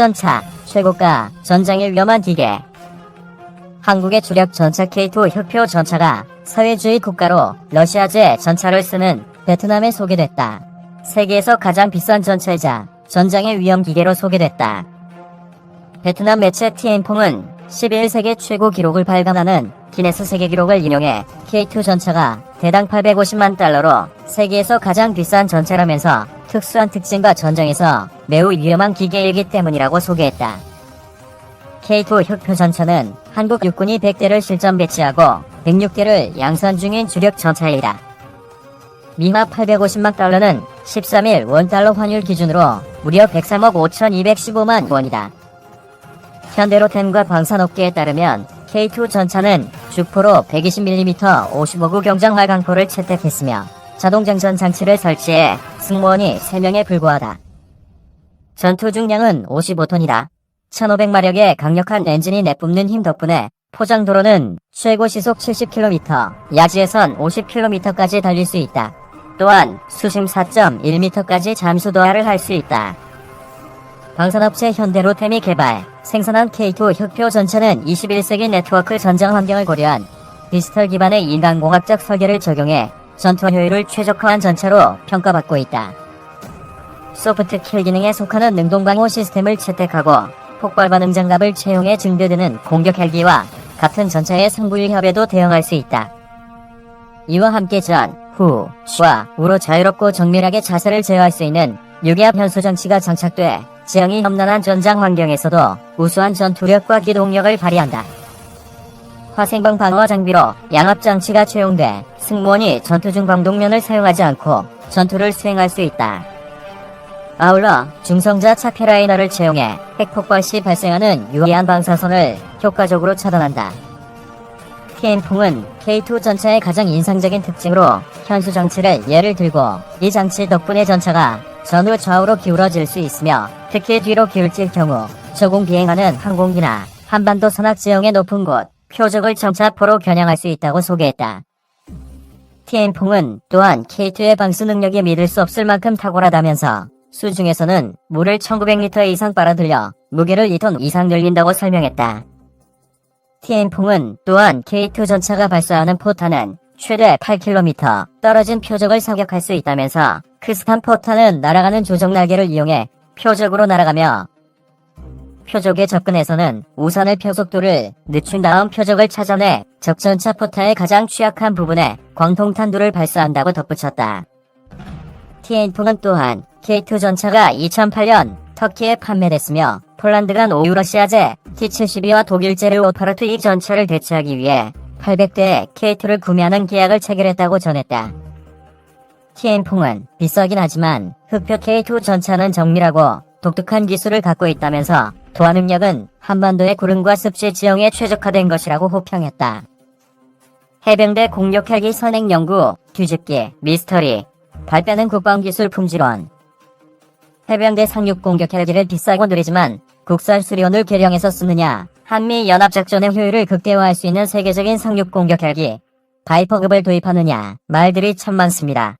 전차, 최고가, 전장에 위험한 기계. 한국의 주력 전차 K2 흑표 전차가 사회주의 국가로 러시아제 전차를 쓰는 베트남에 소개됐다. 세계에서 가장 비싼 전차이자 전장의 위험 기계로 소개됐다. 베트남 매체 TN퐁은 11세계 최고 기록을 발간하는 기네스 세계 기록을 인용해 K2 전차가 대당 850만 달러로 세계에서 가장 비싼 전차라면서 특수한 특징과 전장에서 매우 위험한 기계이기 때문이라고 소개했다. K2 흑표 전차는 한국 육군이 100대를 실전 배치하고 106대를 양산 중인 주력 전차이다. 미마 850만 달러는 13일 원달러 환율 기준으로 무려 103억 5215만 원이다. 현대로템과 방산업계에 따르면 K2 전차는 주포로 120mm 55구 경장 활강포를 채택했으며 자동장전 장치를 설치해 승무원이 3명에 불과하다. 전투 중량은 55톤이다. 1500마력의 강력한 엔진이 내뿜는 힘 덕분에 포장도로는 최고 시속 70km, 야지에선 50km까지 달릴 수 있다. 또한 수심 4.1m까지 잠수 도하를 할 수 있다. 방산업체 현대로템이 개발, 생산한 K2 흑표 전차는 21세기 네트워크 전장 환경을 고려한 디지털 기반의 인간공학적 설계를 적용해 전투 효율을 최적화한 전차로 평가받고 있다. 소프트 킬 기능에 속하는 능동방호 시스템을 채택하고 폭발 반응 장갑을 채용해 증대되는 공격 헬기와 같은 전차의 상부위 협에도 대응할 수 있다. 이와 함께 전, 후, 와, 우로 자유롭고 정밀하게 자세를 제어할 수 있는 유기압 변수 장치가 장착돼 지형이 험난한 전장 환경에서도 우수한 전투력과 기동력을 발휘한다. 화생방 방어 장비로 양압 장치가 채용돼 승무원이 전투 중 광동면을 사용하지 않고 전투를 수행할 수 있다. 아울러 중성자 차폐라이너를 채용해 핵폭발 시 발생하는 유해한 방사선을 효과적으로 차단한다. TN퐁은 K2 전차의 가장 인상적인 특징으로 현수 장치를 예를 들고 이 장치 덕분에 전차가 전후 좌우로 기울어질 수 있으며 특히 뒤로 기울질 경우 저공 비행하는 항공기나 한반도 선악 지형의 높은 곳, 표적을 정차포로 겨냥할 수 있다고 소개했다. TN퐁은 또한 K2의 방수 능력이 믿을 수 없을 만큼 탁월하다면서 수중에서는 물을 1900리터 이상 빨아들여 무게를 2톤 이상 늘린다고 설명했다. TN퐁은 또한 K2 전차가 발사하는 포탄은 최대 8km 떨어진 표적을 사격할 수 있다면서 크스탄 포탄은 날아가는 조종 날개를 이용해 표적으로 날아가며 표적에 접근해서는 우산을 표속도를 늦춘 다음 표적을 찾아내 적전차 포탄의 가장 취약한 부분에 광통탄두를 발사한다고 덧붙였다. TN퐁은 또한 K2 전차가 2008년 터키에 판매됐으며 폴란드간 오유러시아제 T-72와 독일제를 오파르트 이 전차를 대체하기 위해 800대의 K2를 구매하는 계약을 체결했다고 전했다. TN퐁은 비싸긴 하지만 흑표 K2 전차는 정밀하고 독특한 기술을 갖고 있다면서 도하 능력은 한반도의 구름과 습지 지형에 최적화된 것이라고 호평했다. 해병대 공격 헬기 선행 연구, 뒤집기, 미스터리, 발표는 국방기술 품질원. 해병대 상륙 공격 헬기를 비싸고 느리지만 국산 수리온을 개량해서 쓰느냐, 한미 연합작전의 효율을 극대화할 수 있는 세계적인 상륙 공격 헬기, 바이퍼급을 도입하느냐, 말들이 참 많습니다.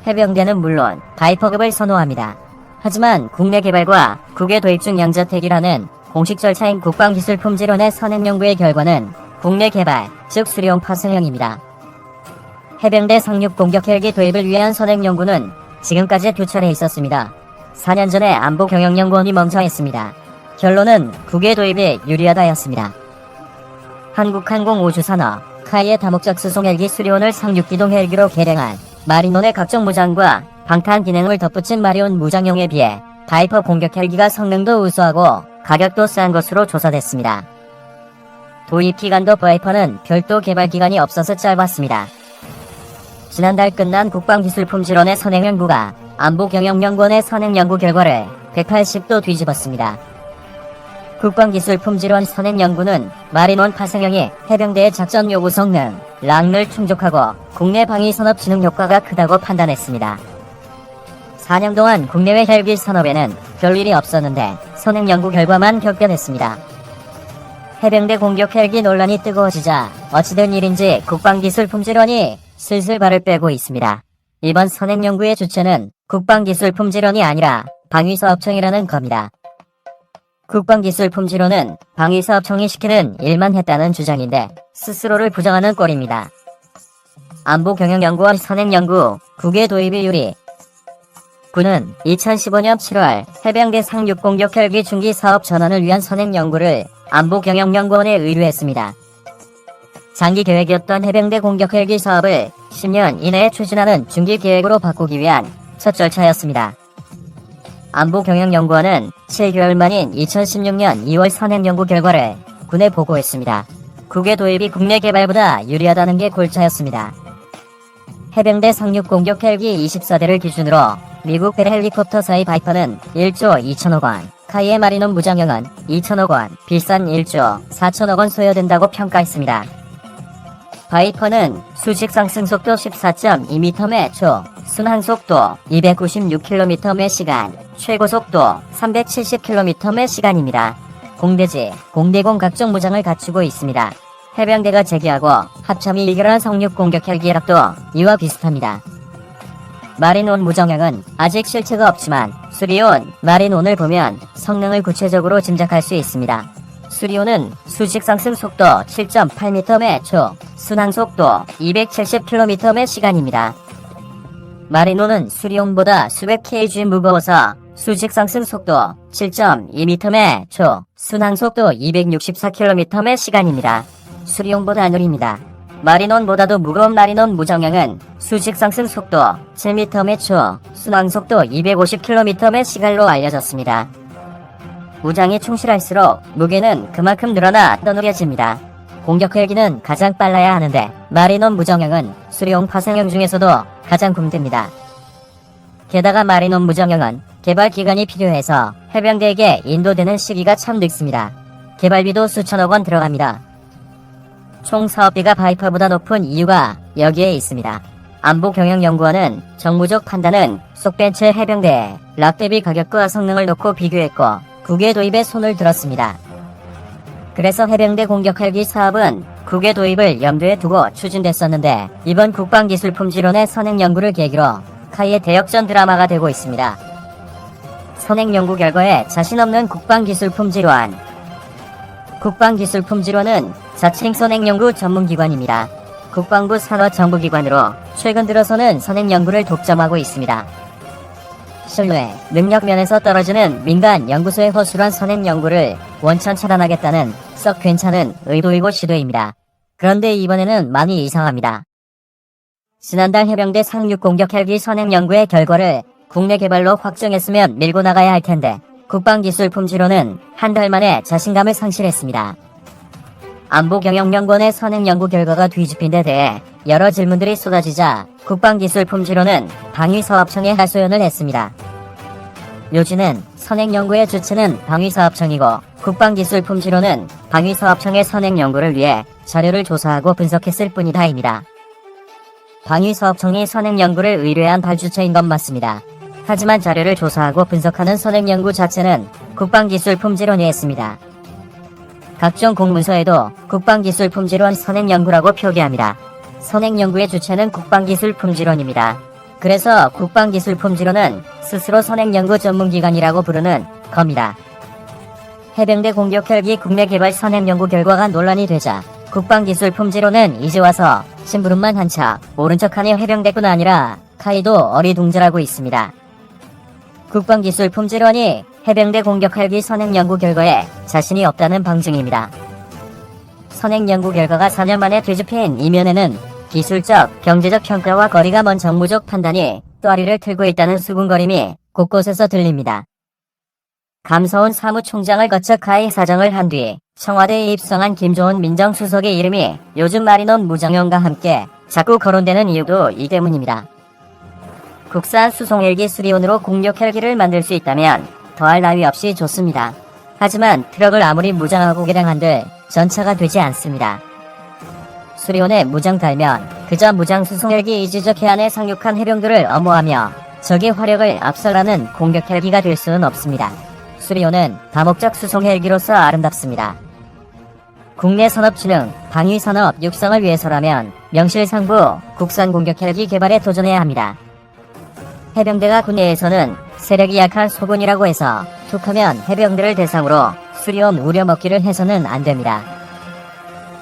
해병대는 물론 바이퍼급을 선호합니다. 하지만 국내 개발과 국외 도입 중 양자택이라는 공식 절차인 국방기술품질원의 선행 연구의 결과는 국내 개발, 즉 수리용 파승형입니다. 해병대 상륙 공격 헬기 도입을 위한 선행 연구는 지금까지 두 차례 있었습니다. 4년 전에 안보경영연구원이 멈춰했습니다. 결론은 국외 도입이 유리하다였습니다. 한국항공우주산업, 카이의 다목적 수송 헬기 수리온을 상륙기동 헬기로 개량한 마린온의 각종 무장과 방탄 기능을 덧붙인 마리온 무장용에 비해 바이퍼 공격 헬기가 성능도 우수하고 가격도 싼 것으로 조사됐습니다. 도입 기간도 바이퍼는 별도 개발 기간이 없어서 짧았습니다. 지난달 끝난 국방기술품질원의 선행연구가 안보경영연구원의 선행연구 결과를 180도 뒤집었습니다. 국방기술품질원 선행연구는 마린원 파생형이 해병대의 작전 요구 성능, 랑을 충족하고 국내 방위산업 진흥 효과가 크다고 판단했습니다. 4년 동안 국내외 헬기 산업에는 별일이 없었는데 선행연구 결과만 격변했습니다. 해병대 공격 헬기 논란이 뜨거워지자 어찌된 일인지 국방기술품질원이 슬슬 발을 빼고 있습니다. 이번 선행연구의 주체는 국방기술품질원이 아니라 방위사업청이라는 겁니다. 국방기술품질원은 방위사업 청이 시키는 일만 했다는 주장인데 스스로를 부정하는 꼴입니다. 안보경영연구원 선행연구 국외 도입의 유리. 군은 2015년 7월 해병대 상륙 공격 헬기 중기 사업 전환을 위한 선행연구를 안보경영연구원에 의뢰했습니다. 장기 계획이었던 해병대 공격 헬기 사업을 10년 이내에 추진하는 중기 계획으로 바꾸기 위한 첫 절차였습니다. 안보경영연구원은 7개월 만인 2016년 2월 선행연구 결과를 군에 보고했습니다. 국외 도입이 국내 개발보다 유리하다는 게 골자였습니다. 해병대 상륙 공격 헬기 24대를 기준으로 미국 벨 헬리콥터사의 바이퍼는 1조 2천억 원, 카이에 마리논 무장형은 2천억 원, 비싼 1조 4천억 원 소요된다고 평가했습니다. 바이퍼는 수직 상승 속도 14.2m/초, 순항 속도 296km/시간, 최고 속도 370km/시간입니다. 공대지, 공대공 각종 무장을 갖추고 있습니다. 해병대가 제기하고 합참이 의결한 상륙 공격 헬기 랍도 이와 비슷합니다. 마린온 무장형은 아직 실체가 없지만 수리온, 마린온을 보면 성능을 구체적으로 짐작할 수 있습니다. 수리온은 수직 상승 속도 7.8m/초, 순항 속도 270km/시간입니다. 마린온은 수리온보다 수백 kg 무거워서 수직 상승 속도 7.2m/초, 순항 속도 264km/시간입니다. 수리온보다 느립니다. 마린온보다도 무거운 마린온 무장형은 수직 상승 속도 7m/초, 순항 속도 250km/시간로 알려졌습니다. 무장이 충실할수록 무게는 그만큼 늘어나 떠느려집니다. 공격 헬기는 가장 빨라야 하는데 마린온 무장형은 수리용 파생형 중에서도 가장 굼뭅니다. 게다가 마린온 무장형은 개발 기간이 필요해서 해병대에게 인도되는 시기가 참 늦습니다. 개발비도 수천억 원 들어갑니다. 총 사업비가 바이퍼보다 높은 이유가 여기에 있습니다. 안보경영연구원은 정무적 판단은 속벤츠 해병대의 락 대비 가격과 성능을 놓고 비교했고 국외 도입에 손을 들었습니다. 그래서 해병대 공격 헬기 사업은 국외 도입을 염두에 두고 추진됐었는데 이번 국방기술품질원의 선행연구를 계기로 카이의 대역전 드라마가 되고 있습니다. 선행연구 결과에 자신 없는 국방기술품질원. 국방기술품질원은 자칭 선행연구 전문기관입니다. 국방부 산하 정부기관으로 최근 들어서는 선행연구를 독점하고 있습니다. 신뢰, 능력 면에서 떨어지는 민간 연구소의 허술한 선행연구를 원천 차단하겠다는 썩 괜찮은 의도이고 시도입니다. 그런데 이번에는 많이 이상합니다. 지난달 해병대 상륙 공격 헬기 선행연구의 결과를 국내 개발로 확정했으면 밀고 나가야 할 텐데 국방기술품질원은 한 달 만에 자신감을 상실했습니다. 안보경영연구원의 선행연구 결과가 뒤집힌 데 대해 여러 질문들이 쏟아지자 국방기술품질원은 방위사업청에 하소연을 했습니다. 요지는 선행연구의 주체는 방위사업청이고 국방기술품질원은 방위사업청의 선행연구를 위해 자료를 조사하고 분석했을 뿐이다입니다. 방위사업청이 선행연구를 의뢰한 발주처인 건 맞습니다. 하지만 자료를 조사하고 분석하는 선행연구 자체는 국방기술품질원이 했습니다. 각종 공문서에도 국방기술품질원 선행연구라고 표기합니다. 선행연구의 주체는 국방기술품질원입니다. 그래서 국방기술품질원은 스스로 선행연구 전문기관이라고 부르는 겁니다. 해병대 공격 헬기 국내 개발 선행연구 결과가 논란이 되자 국방기술품질원은 이제 와서 심부름만 한 척 모른 척하니 해병대뿐 아니라 카이도 어리둥절하고 있습니다. 국방기술품질원이 해병대 공격 헬기 선행연구 결과에 자신이 없다는 방증입니다. 선행연구 결과가 4년 만에 뒤집힌 이면에는 기술적, 경제적 평가와 거리가 먼 정무적 판단이 또아리를 틀고 있다는 수군거림이 곳곳에서 들립니다. 감사원 사무총장을 거쳐 카이 사장을 한 뒤 청와대에 입성한 김조은 민정수석의 이름이 요즘 마린온 무장형과 함께 자꾸 거론되는 이유도 이 때문입니다. 국산 수송헬기 수리온으로 공격 헬기를 만들 수 있다면 더할 나위 없이 좋습니다. 하지만 트럭을 아무리 무장하고 개량한들 전차가 되지 않습니다. 수리온에 무장 달면 그저 무장 수송헬기 이지적 해안에 상륙한 해병들을 엄호하며 적의 화력을 압살하는 공격 헬기가 될 수는 없습니다. 수리온은 다목적 수송헬기로서 아름답습니다. 국내 산업진흥, 방위산업 육성을 위해서라면 명실상부 국산 공격 헬기 개발에 도전해야 합니다. 해병대가 국내에서는 세력이 약한 소군이라고 해서 툭하면 해병들을 대상으로 수리온 우려먹기를 해서는 안 됩니다.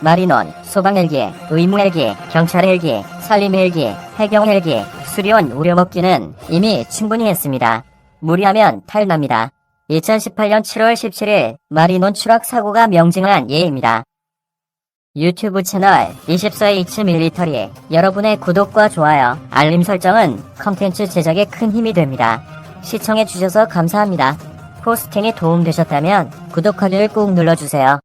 마린원, 소방헬기, 의무헬기, 경찰헬기, 산림헬기, 해경헬기, 수리온 우려먹기는 이미 충분히 했습니다. 무리하면 탈납니다. 2018년 7월 17일 마린원 추락 사고가 명징한 예입니다. 유튜브 채널 24H 밀리터리 여러분의 구독과 좋아요, 알림 설정은 컨텐츠 제작에 큰 힘이 됩니다. 시청해주셔서 감사합니다. 포스팅이 도움되셨다면 구독하기를 꾹 눌러주세요.